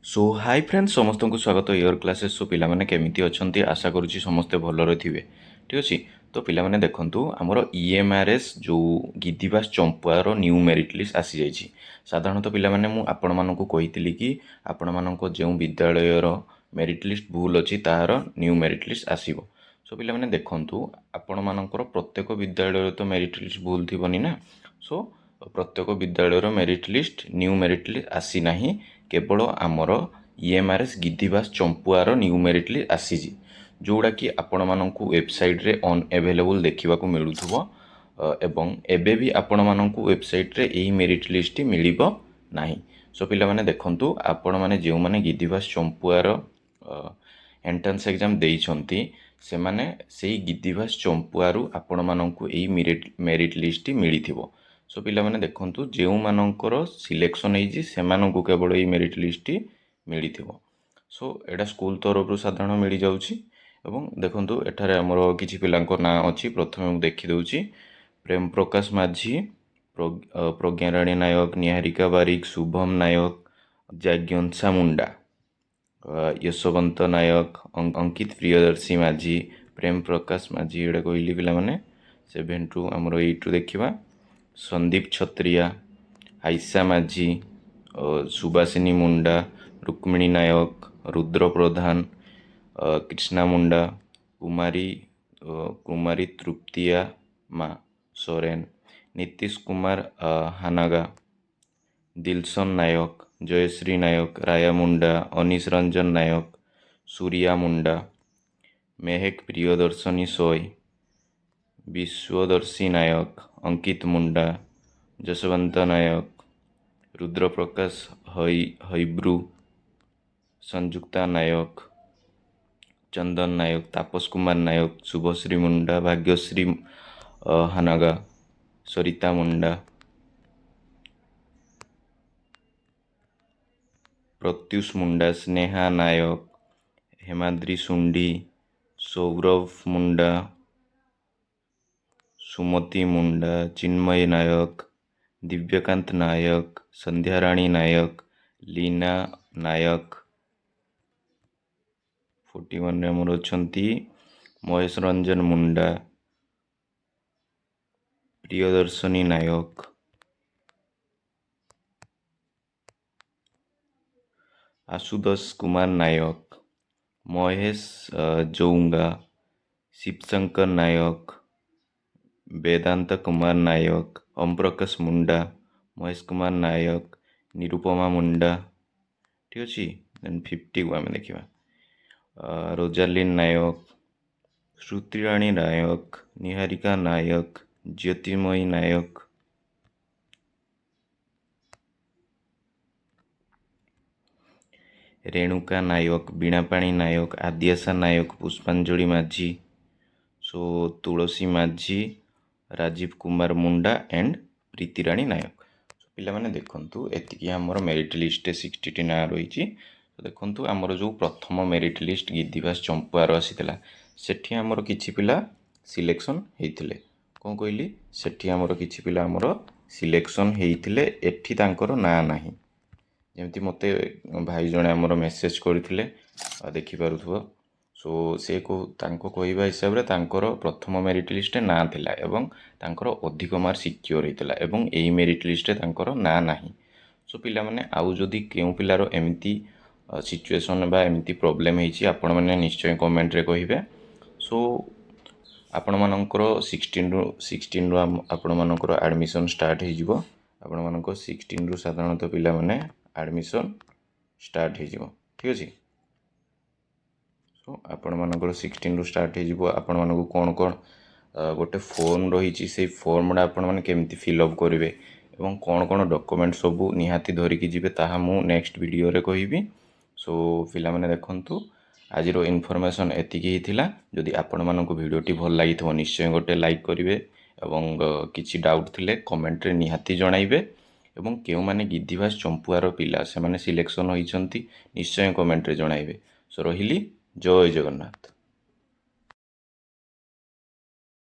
सो hi friends समस्त को स्वागत इयर क्लासेस। सो पिलामाने केमिति अछंती आशा करुच्ची समस्ते भलरे थिबे। ठीक अछि। तो पिलामाने देखंतु हमर ईएमआरएस जो गिद्धिबास चंपुआर न्यू मेरिट लिस्ट आसी जाइछि। साधारणतः पिलामाने मु आपण मानकु कहितली कि आपण मानको जे विद्यालयर मेरिट लिस्ट भूल अछि ताहार न्यू मेरिट लिस्ट आसीबो। सो पिलामाने देखंतु आपण मानकर प्रत्येक विद्यालय तो मेरिट लिस्ट भूल थिबनी ना। सो प्रत्येक विद्यालयर merit list new merit list आसी नाही, केवल आमर ईएमआरएस गिद्धिबास चंपुआर न्यू मेरिट लिस्ट आसीजी, जोड़ा कि आपण मानकु वेबसाइट रे ऑन अवेलेबल देखा मिलूथबो। एवं एबे भी आपण मानकु वेबसाइट रे एही मेरिट लिस्ट मिलिबो नाही। सो पिला माने देखंतु आपण माने जेउ माने गिद्धिबास चंपुआर एंट्रेंस एग्जाम देइछंती से माने सेही गिद्धिबास चंपुआरु आपण मानकु एही मेरिट लिस्ट मिलिथिबो। सो पिला माने देखंतु जेउ मानकर सिलेक्शन हेजी सेमानकु केवल एही मेरिट लिस्ट मिलिथिबो। सो एटा स्कूल तरफ साधारण मिल जाउछि। एवं देखंतु एठारे हमर किछि पिलांको ना अछि। प्रथमे मु देखि दउछि प्रेम प्रकाश माझी, प्रज्ञाराणी नायक, निहारिका बारिक, शुभम नायक, जाग्यंसा मुंडा, यशवंत नायक, अंकित प्रियदर्शी माझी, प्रेम प्रकाश माझी एटा कहली पिला माने 7 टू हमर 8 देखिबा। संदीप छत्रिया, आयशा माझी, सुभाषिनी मुंडा, रुक्मिणी नायक, रुद्र प्रधान, कृष्णा मुंडा, कुमारी तृप्तिया मा सोरेन, नीतीश कुमार हानागा, दिलसन नायक, जयश्री नायक, राया मुंडा, अनिश रंजन नायक, सूर्या मुंडा, मेहेक प्रियदर्शनी सोय, विश्वदर्शी नायक, अंकित मुंडा, जसवंत नायक, रुद्र प्रकाश हैब्रू, संजुक्ता नायक, चंदन नायक, तापस कुमार नायक, शुभश्री मुंडा, भाग्यश्री हानागा, सरिता मुंडा, प्रत्युष मुंडा, स्नेहा नायक, हेमाद्री सुंडी, सौरभ मुंडा, सुमति मुंडा, चिन्मय नायक, दिव्यकांत नायक, संध्याराणी नायक, लीना नायक, 41 रे हमर अछंती महेश रंजन मुंडा, प्रियदर्शनी नायक, आशुतोष कुमार नायक, महेश जौंगा, शिवशंकर नायक, वेदांत कुमार नायक, ओम प्रकाश मुंडा, महेश कुमार नायक, निरुपमा मुंडा। ठीक अच्छे। देन 50 को आम देखा रोजालिन नायक, श्रुतिराणी नायक, निहारिका नायक, ज्योतिमयी नायक, रेणुका नायक, बीणापाणी नायक, आद्याशा नायक, पुष्पांजलि माझी, सो तुलसी माझी, राजीव कुमार मुंडा एंड प्रीतिराणी नायक। सो पिला माने देखंतु एतिकी हमर मेरिट लिस्ट 60 ना रही। देखंतु हमर जो प्रथम मेरिट लिस्ट गिद्धिबास चंपुआर आसीथिला सेठी हमर किछि पिला सिलेक्शन हेइथिले। कोन कहली सेठी हमर किछि पिला हमर सिलेक्शन हेइथिले, एठी तांकर ना नाही। जेमती मते भाई जणे हमर मेसेज करथिले देखि पारुथबो। सो से को तांको कहवा हिसाब रे तांकर प्रथम मेरिट लिस्ट ना थिला एवं तांकर अधिक मार्क सिक्योर हेइतिला एवं एही मेरिट लिस्ट रे तांकर ना नाही। सो पिला माने आउ जदि केउ पिलारो एमिति सिचुएशन बा एमिति प्रॉब्लम हेइछि आपण माने निश्चय कमेंट रे कहिबे। सो आपण मानकर 16 रु आपण मानकर एडमिशन स्टार्ट हे जिवो। आपण मानकर 16 रु साधारणतः पिला माने एडमिशन स्टार्ट हे जिवो। ठीक अछि। सो आपण मानकर 16 रु स्टार्ट हे जिवो। आपण मानको कोन कोन गोटे फॉर्म रही से फॉर्म आपण माने केमिति फिल अप करिवे एवं कोन कोन डॉक्यूमेंट सब निहाती धरिकी जिवे ताहा मु नेक्स्ट वीडियो रे कहिबी। सो पिला माने देखंतु आजिरो इनफॉरमेशन एतिकी ही थिला। जदि आपण मानको वीडियोटी भल लागिथो निश्चय गोटे लाइक करिवे एवं किछि डाउट थिले कमेंट रे निहाती जणाइबे एवं केउ माने गिद्धिबास चंपुआर पिला से माने सिलेक्शन होइछंती निश्चय कमेंट रे जणाइबे। सो रहिली जय जगन्नाथ।